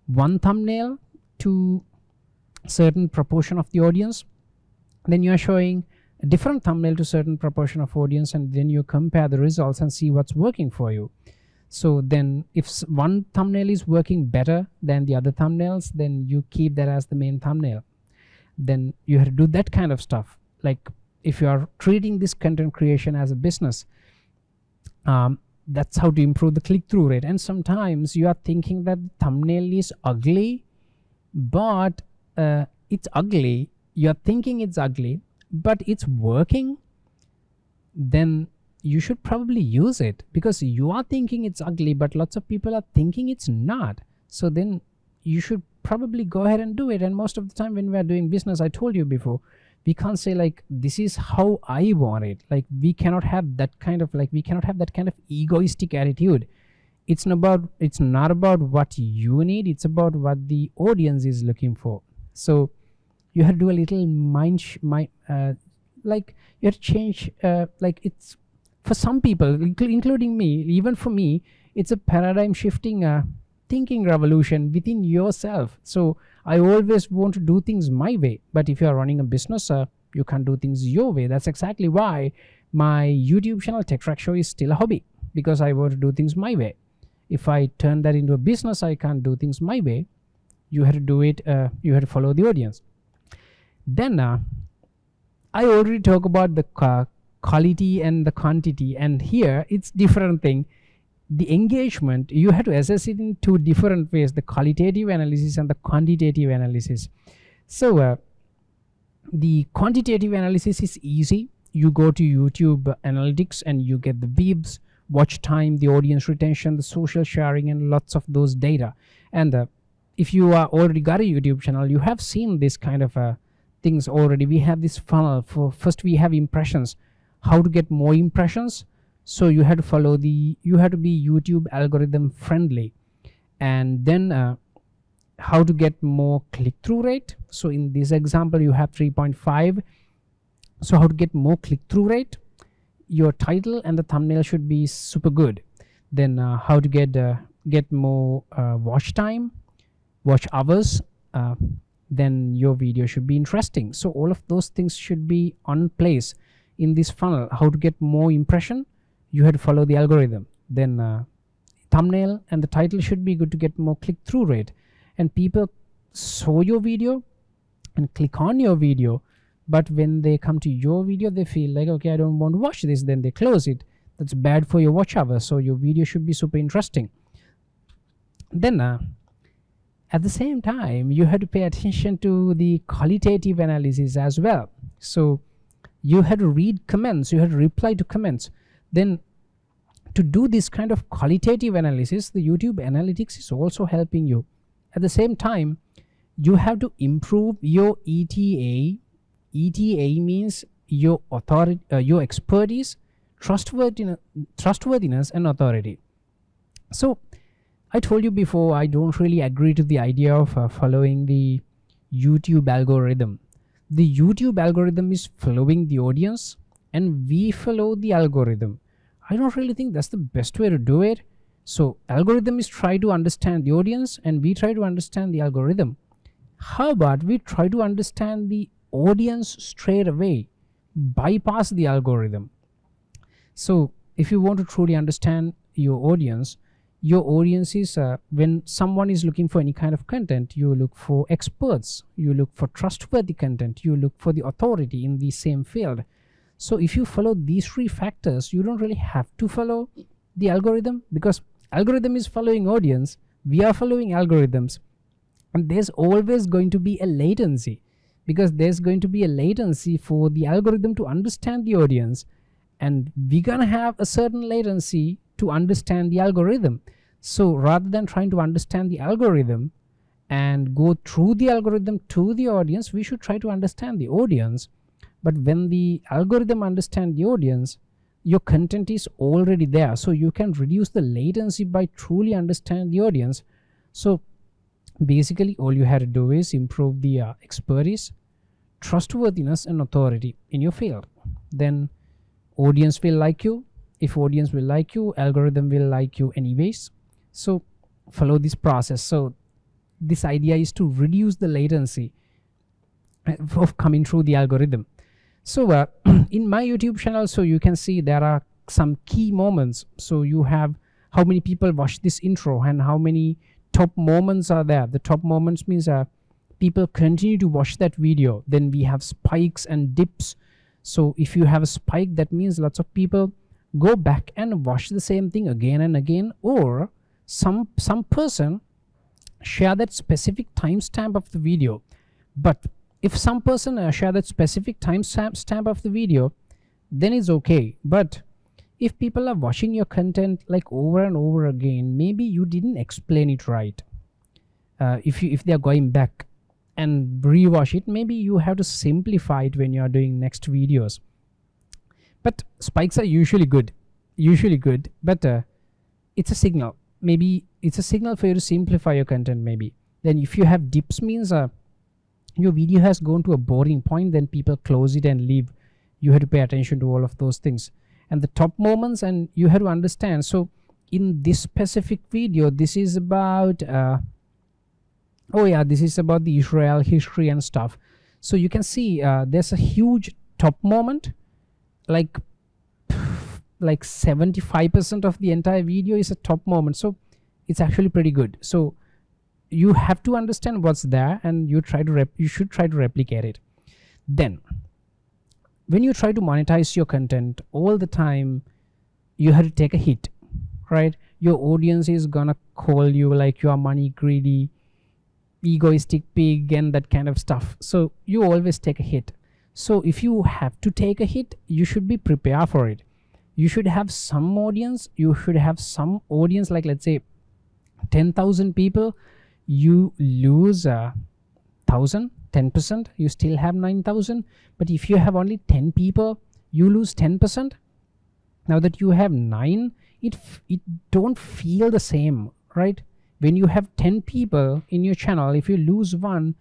one thumbnail to a certain proportion of the audience, then you are showing a different thumbnail to certain proportion of audience, and then you compare the results and see what's working for you. So then if one thumbnail is working better than the other thumbnails, then you keep that as the main thumbnail. Then you have to do that kind of stuff. Like if you are treating this content creation as a business, that's how to improve the click-through rate. And sometimes you are thinking that the thumbnail is ugly, but it's ugly. You're thinking it's ugly, but it's working. Then you should probably use it, because you are thinking it's ugly, but lots of people are thinking it's not. So then you should probably go ahead and do it. And most of the time when we are doing business, I told you before, we can't say like, this is how I want it. Like we cannot have that kind of egoistic attitude. It's not about what you need. It's about what the audience is looking for. So you have to do a little like you have to change, like it's for some people, including me, even for me, it's a paradigm shifting thinking revolution within yourself. So I always want to do things my way, but if you are running a business, you can't do things your way. That's exactly why my YouTube channel Tech Track Show is still a hobby, because I want to do things my way. If I turn that into a business, I can't do things my way. You have to do it, you have to follow the audience. Then I already talk about the quality and the quantity, and here it's different thing. The engagement, you have to assess it in two different ways: the qualitative analysis and the quantitative analysis. So the quantitative analysis is easy. You go to YouTube analytics and you get the views, watch time, the audience retention, the social sharing, and lots of those data. And if you are already got a YouTube channel, you have seen this kind of things already. We have this funnel. For first we have impressions, how to get more impressions. So you have to follow you have to be YouTube algorithm friendly. And then how to get more click-through rate. So in this example you have 3.5. So how to get more click-through rate? Your title and the thumbnail should be super good. Then how to get more watch time, watch hours. Then your video should be interesting. So all of those things should be on place in this funnel. How to get more impression? You have to follow the algorithm. Then thumbnail and the title should be good to get more click-through rate. And people saw your video and click on your video, but when they come to your video, they feel like, okay, I don't want to watch this, then they close it. That's bad for your watch hours. So your video should be super interesting. Then at the same time, you have to pay attention to the qualitative analysis as well. So you have to read comments, you have to reply to comments. Then to do this kind of qualitative analysis, the YouTube analytics is also helping you. At the same time, you have to improve your ETA. ETA means your authority, your expertise, trustworthiness, and authority. So I told you before, I don't really agree to the idea of following the YouTube algorithm. The YouTube algorithm is following the audience, and we follow the algorithm. I don't really think that's the best way to do it. So algorithm is try to understand the audience, and we try to understand the algorithm. How about we try to understand the audience straight away, bypass the algorithm? So if you want to truly understand your audience is when someone is looking for any kind of content, you look for experts, you look for trustworthy content, you look for the authority in the same field. So if you follow these three factors, you don't really have to follow the algorithm, because algorithm is following audience, we are following algorithms, and there's always going to be a latency, because there's going to be a latency for the algorithm to understand the audience, and we're gonna have a certain latency to understand the algorithm. So rather than trying to understand the algorithm and go through the algorithm to the audience, we should try to understand the audience. But when the algorithm understands the audience, your content is already there, so you can reduce the latency by truly understand the audience. So basically all you have to do is improve the expertise, trustworthiness, and authority in your field. Then audience will like you. If audience will like you, algorithm will like you anyways. So follow this process. So this idea is to reduce the latency of coming through the algorithm. So in my YouTube channel, so you can see there are some key moments. So you have how many people watch this intro and how many top moments are there. The top moments means people continue to watch that video. Then we have spikes and dips. So if you have a spike, that means lots of people go back and watch the same thing again and again, or some person share that specific timestamp of the video. But if some person share that specific timestamp of the video, then it's okay. But if people are watching your content like over and over again, maybe you didn't explain it right. If they are going back and rewatch it, maybe you have to simplify it when you are doing next videos. But spikes are usually good, but it's a signal. Maybe it's a signal for you to simplify your content. Maybe then if you have dips, means your video has gone to a boring point, then people close it and leave You have to pay attention to all of those things and the top moments, and you have to understand. So in this specific video, this is about this is about the Israel history and stuff. So you can see there's a huge top moment, like 75% of the entire video is a top moment. So it's actually pretty good. So you have to understand what's there, and you should try to replicate it. Then when you try to monetize your content, all the time you have to take a hit, right? Your audience is gonna call you like you are money greedy, egoistic pig, and that kind of stuff. So you always take a hit. So if you have to take a hit, you should be prepared for it. You should have some audience. You should have some audience, like let's say 10,000 people. You lose 1,000, 10%, you still have 9,000. But if you have only 10 people, you lose 10%. Now that you have 9, it don't feel the same, right? When you have 10 people in your channel, if you lose 1,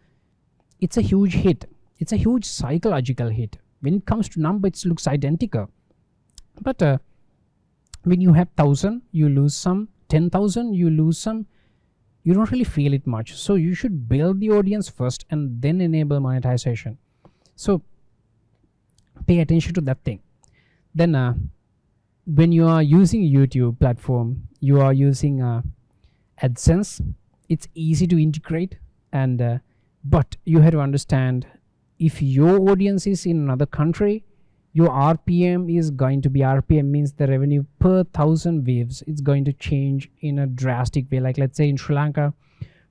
it's a huge hit. It's a huge psychological hit. When it comes to number, it looks identical. But when you have 1,000, you lose some. 10,000, you lose some. You don't really feel it much. So you should build the audience first and then enable monetization. So pay attention to that thing. Then when you are using YouTube platform, you are using AdSense. It's easy to integrate, and but you have to understand, if your audience is in another country, your RPM is going to be, RPM means the revenue per 1,000 views. It's going to change in a drastic way. Like let's say in Sri Lanka,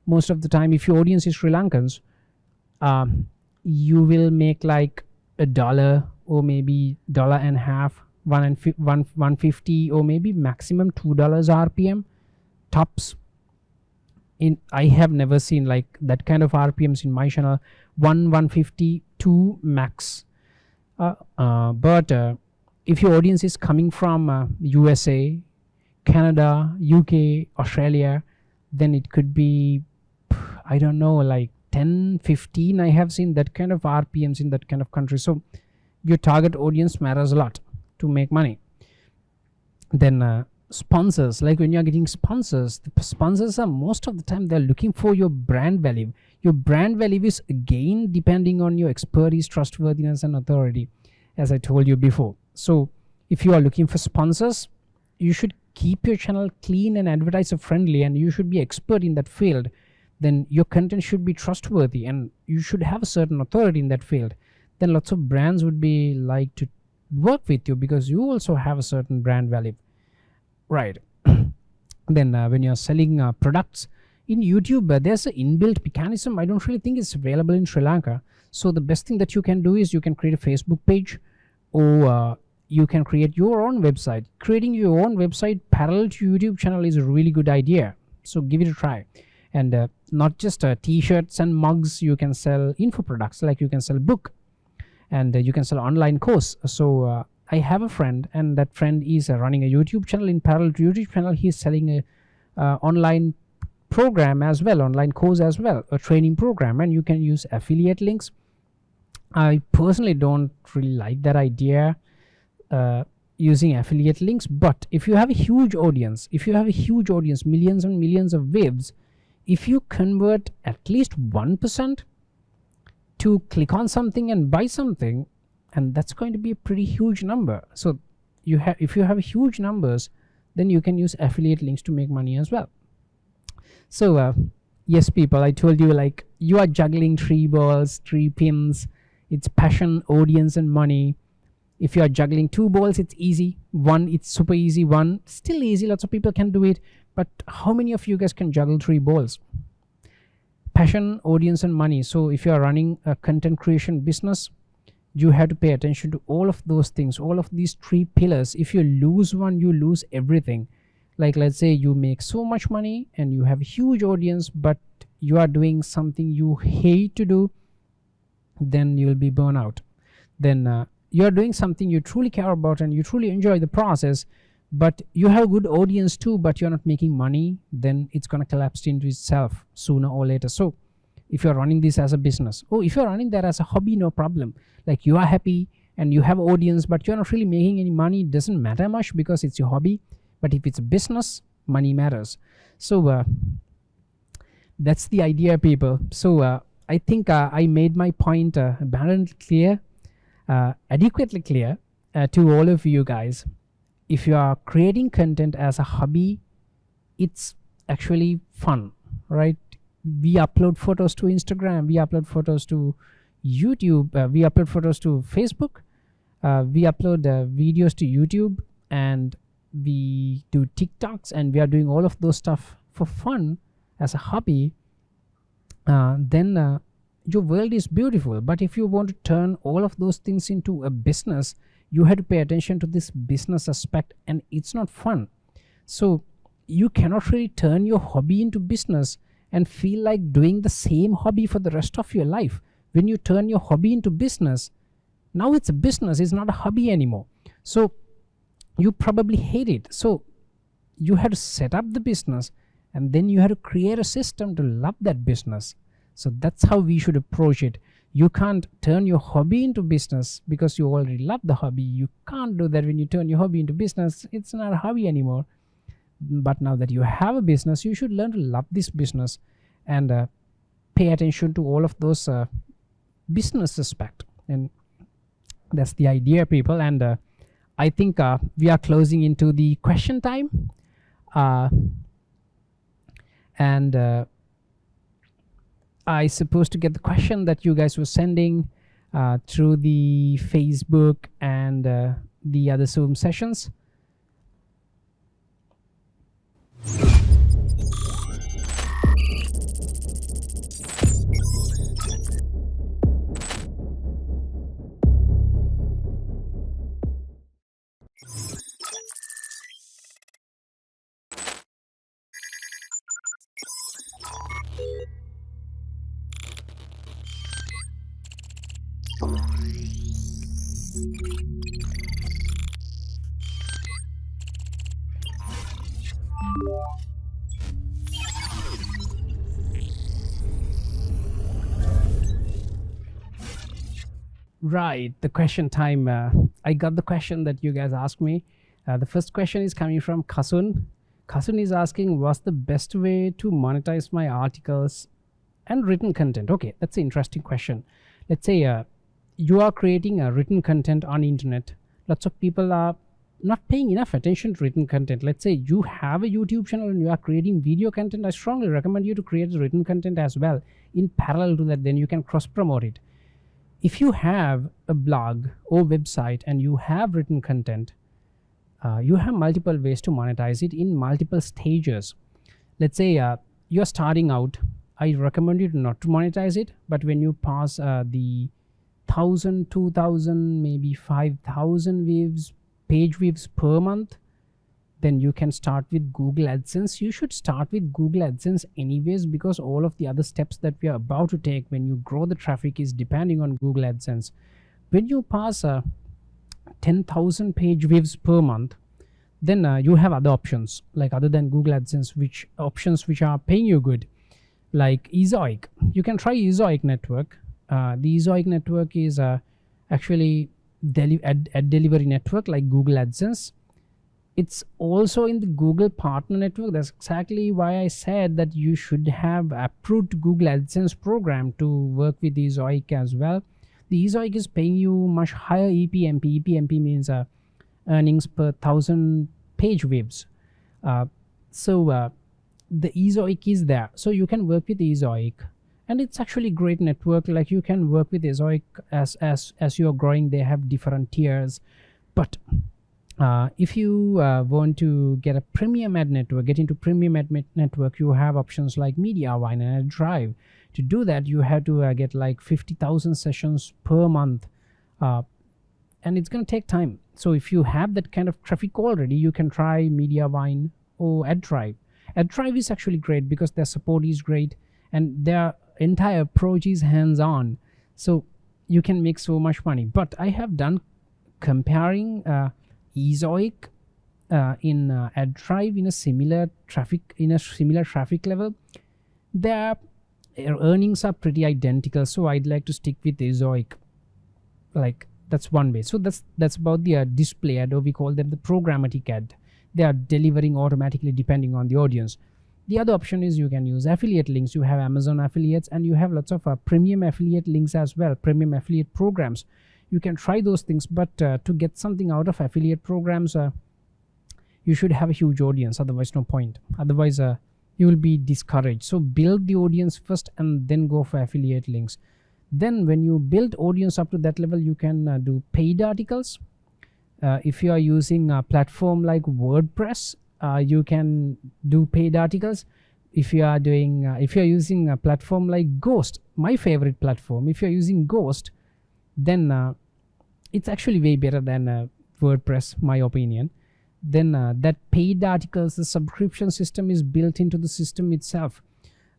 most of the time, if your audience is Sri Lankans, you will make like $1 or maybe $1.50, $1.50, or maybe maximum $2 RPM tops. I have never seen like that kind of RPMs in my channel. 150 to max. But if your audience is coming from USA, Canada, UK, Australia, then it could be, I don't know, like 10, 15. I have seen that kind of RPMs in that kind of country. So your target audience matters a lot to make money. Then sponsors, like when you're getting sponsors, the sponsors are most of the time they're looking for your brand value. Your brand value is again depending on your expertise, trustworthiness, and authority, as I told you before. So if you are looking for sponsors, you should keep your channel clean and advertiser friendly, and you should be expert in that field. Then your content should be trustworthy, and you should have a certain authority in that field. Then lots of brands would be like to work with you because you also have a certain brand value, right? Then when you're selling products in YouTube, there's an inbuilt mechanism. I don't really think it's available in Sri Lanka. So the best thing that you can do is you can create a Facebook page, or you can create your own website. Creating your own website parallel to YouTube channel is a really good idea. So give it a try. And not just t-shirts and mugs. You can sell info products, like you can sell book, and you can sell online course. So I have a friend, and that friend is running a YouTube channel. In parallel to YouTube channel, he's selling a online program as well, online course as well, a training program, and you can use affiliate links. I personally don't really like that idea, using affiliate links. But if you have a huge audience, millions and millions of views, if you convert at least 1% to click on something and buy something, and that's going to be a pretty huge number. So if you have huge numbers, then you can use affiliate links to make money as well. So yes, people, I told you, like, you are juggling 3 balls, 3 pins. It's passion, audience, and money. If you are juggling 2 balls, it's easy. 1, it's super easy. 1, still easy. Lots of people can do it. But how many of you guys can juggle 3 balls? Passion, audience, and money. So if you are running a content creation business, you have to pay attention to all of those things, all of these 3 pillars. If you lose one, you lose everything. Like, let's say you make so much money and you have a huge audience, but you are doing something you hate to do, then you'll be burnt out. Then you're doing something you truly care about and you truly enjoy the process, but you have a good audience too, but you're not making money, then it's going to collapse into itself sooner or later. So if you're running this as a business, or if you're running that as a hobby, no problem. Like, you are happy and you have audience but you're not really making any money, it doesn't matter much because it's your hobby. But if it's a business, money matters. So that's the idea, people. So I think I made my point abundantly clear, adequately clear to all of you guys. If you are creating content as a hobby, it's actually fun, right? We upload photos to Instagram, we upload photos to YouTube, we upload photos to Facebook, we upload videos to YouTube, and we do TikToks, and we are doing all of those stuff for fun as a hobby. Then your world is beautiful. But if you want to turn all of those things into a business, you have to pay attention to this business aspect, and it's not fun. So you cannot really turn your hobby into business and feel like doing the same hobby for the rest of your life. When you turn your hobby into business, now it's a business, it's not a hobby anymore. So you probably hate it. So you have to set up the business, and then you have to create a system to love that business. So that's how we should approach it. You can't turn your hobby into business because you already love the hobby. You can't do that. When you turn your hobby into business, it's not a hobby anymore. But now that you have a business, you should learn to love this business and pay attention to all of those business aspect. And that's the idea, people. And I think we are closing into the question time. And I supposed to get the question that you guys were sending through the Facebook and the other Zoom sessions. Right, the question time. I got the question that you guys asked me. The first question is coming from Kasun. Kasun is asking, what's the best way to monetize my articles and written content? Okay, that's an interesting question. Let's say you are creating a written content on internet. Lots of people are not paying enough attention to written content. Let's say you have a YouTube channel and you are creating video content. I strongly recommend you to create written content as well. In parallel to that, then you can cross promote it. If you have a blog or website and you have written content, you have multiple ways to monetize it in multiple stages. Let's say you're starting out. I recommend you not to monetize it, but when you pass the 1,000, 2,000, maybe 5,000 views, page views per month, then you can start with Google AdSense. You should start with Google AdSense anyways, because all of the other steps that we are about to take when you grow the traffic is depending on Google AdSense. When you pass 10,000 page views per month, then you have other options, like other than Google AdSense, which are paying you good, like Ezoic. You can try Ezoic network. The Ezoic network is actually ad delivery network like Google AdSense. It's also in the Google Partner Network. That's exactly why I said that you should have approved Google AdSense program to work with Ezoic as well. The Ezoic is paying you much higher EPMP. EPMP means earnings per 1,000 page views. So the Ezoic is there. So you can work with Ezoic. And it's actually great network. Like you can work with Ezoic as you're growing. They have different tiers. But if you want to get a premium ad network, get into premium ad network, you have options like Mediavine and AdDrive. To do that, you have to get like 50,000 sessions per month, and it's going to take time. So if you have that kind of traffic already, you can try Mediavine or AdDrive. AdDrive is actually great because their support is great and their entire approach is hands-on, so you can make so much money. But I have done comparing Ezoic in AdDrive in a similar traffic level. Their earnings are pretty identical, so I'd like to stick with Ezoic. Like That's one way. So that's about the display ad, or we call them the programmatic ad. They are delivering automatically depending on the audience. The other option is you can use affiliate links. You have Amazon affiliates, and you have lots of premium affiliate links as well, premium affiliate programs. You can try those things, but to get something out of affiliate programs, you should have a huge audience, otherwise no point. Otherwise you will be discouraged. So build the audience first and then go for affiliate links. Then when you build audience up to that level, you can do paid articles. If you are using a platform like WordPress, you can do paid articles. If you are doing if you are using a platform like Ghost, my favorite platform, if you are using Ghost, then it's actually way better than WordPress, my opinion. Then that paid articles, the subscription system is built into the system itself.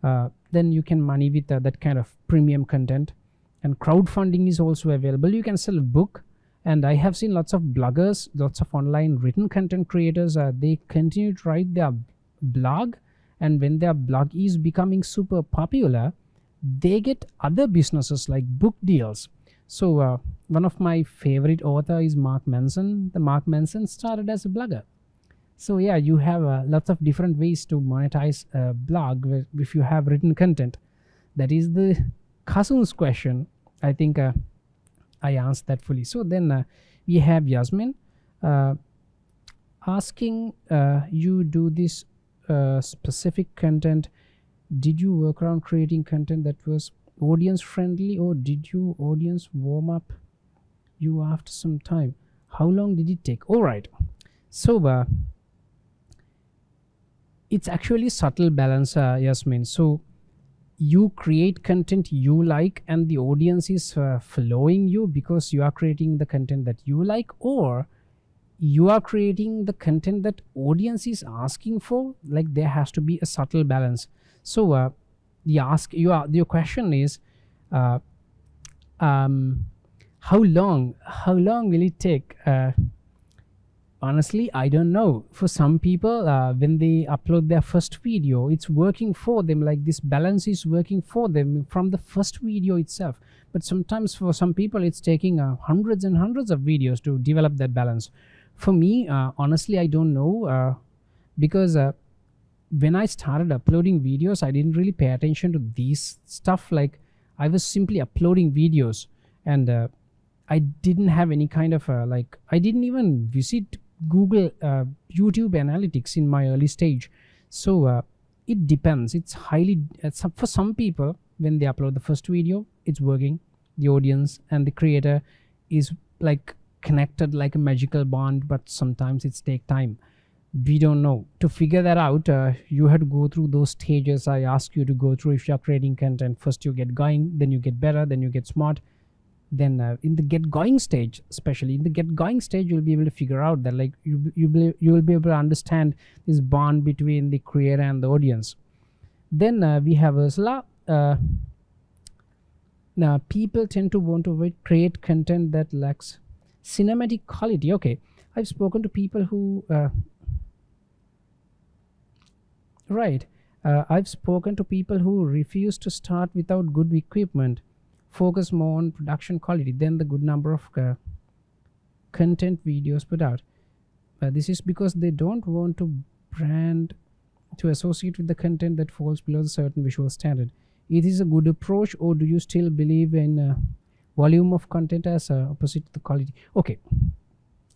Then you can money with that kind of premium content. And crowdfunding is also available. You can sell a book. And I have seen lots of bloggers, lots of online written content creators, they continue to write their blog, and when their blog is becoming super popular, they get other businesses like book deals. So one of my favorite author is Mark Manson. The Mark Manson started as a blogger. So yeah, you have lots of different ways to monetize a blog if you have written content. That is the Kasun's question. I think I answered that fully. So then we have Yasmin asking, you do this specific content. Did you work around creating content that was audience friendly, or did you audience warm up you after some time? How long did it take? All right. So it's actually subtle balance, Yasmin. So you create content you like, and the audience is following you because you are creating the content that you like, or you are creating the content that audience is asking for. Like, there has to be a subtle balance. So your question is how long will it take? Honestly, I don't know. For some people, when they upload their first video, it's working for them. Like, this balance is working for them from the first video itself. But sometimes for some people, it's taking hundreds and hundreds of videos to develop that balance. For me, honestly, I don't know, because when I started uploading videos, I didn't really pay attention to these stuff. Like, I was simply uploading videos, and I didn't have any kind of I didn't even visit Google YouTube analytics in my early stage. So it depends. It's highly for some people, when they upload the first video, it's working. The audience and the creator is like connected like a magical bond, but sometimes it's take time. We don't know. To figure that out, you have to go through those stages I ask you to go through if you're creating content. First you get going, then you get better, then you get smart. Then in the get going stage, especially in the get going stage, you'll be able to figure out that, like, you will be able to understand this bond between the creator and the audience. Then we have Ursula. Now people tend to want to create content that lacks cinematic quality. Okay, I've spoken to people who I've spoken to people who refuse to start without good equipment, focus more on production quality than the good number of content videos put out. This is because they don't want to brand to associate with the content that falls below a certain visual standard. It is a good approach, or do you still believe in volume of content as opposite to the quality? Okay,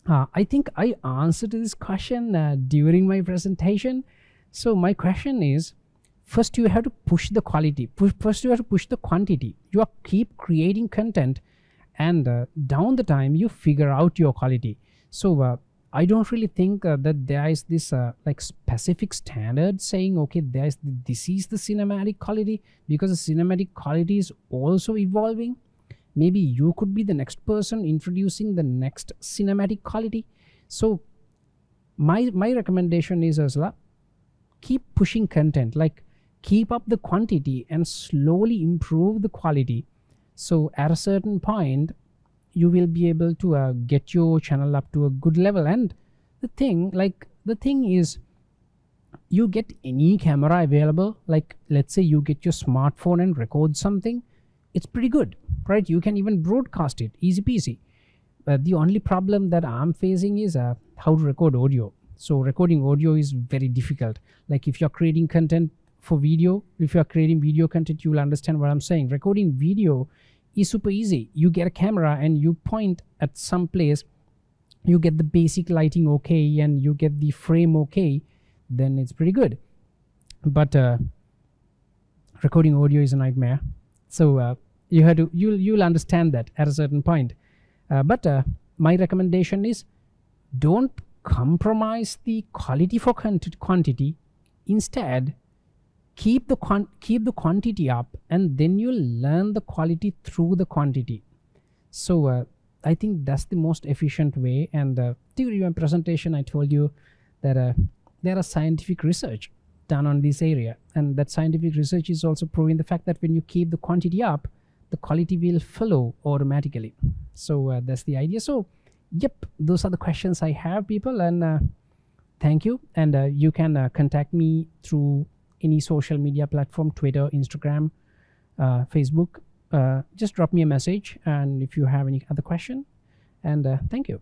I think I answered this question during my presentation. So my question is, first you have to push the quality. First you have to push the quantity. You are keep creating content, and down the time you figure out your quality. So I don't really think that there is this like specific standard saying, okay, this is the cinematic quality, because the cinematic quality is also evolving. Maybe you could be the next person introducing the next cinematic quality. So my recommendation is, Ursula, keep pushing content. Like, keep up the quantity and slowly improve the quality. So at a certain point, you will be able to get your channel up to a good level. And the thing is, you get any camera available. Like, let's say you get your smartphone and record something, it's pretty good, right? You can even broadcast it, easy peasy. the only problem that I'm facing is how to record audio. So recording audio is very difficult. Like if you're creating content for video, if you're creating video content, you will understand what I'm saying. Recording video is super easy. You get a camera and you point at some place, you get the basic lighting okay, and you get the frame okay, then it's pretty good. But recording audio is a nightmare. So you'll understand that at a certain point. But my recommendation is, don't compromise the quality for quantity. Instead, keep the quantity up, and then you'll learn the quality through the quantity. So I think that's the most efficient way. And during my presentation, I told you that there are scientific research done on this area, and that scientific research is also proving the fact that when you keep the quantity up, the quality will follow automatically. So that's the idea. So yep, those are the questions I have, people, and thank you. And you can contact me through any social media platform, Twitter, Instagram, Facebook. Just drop me a message, and if you have any other question. And thank you.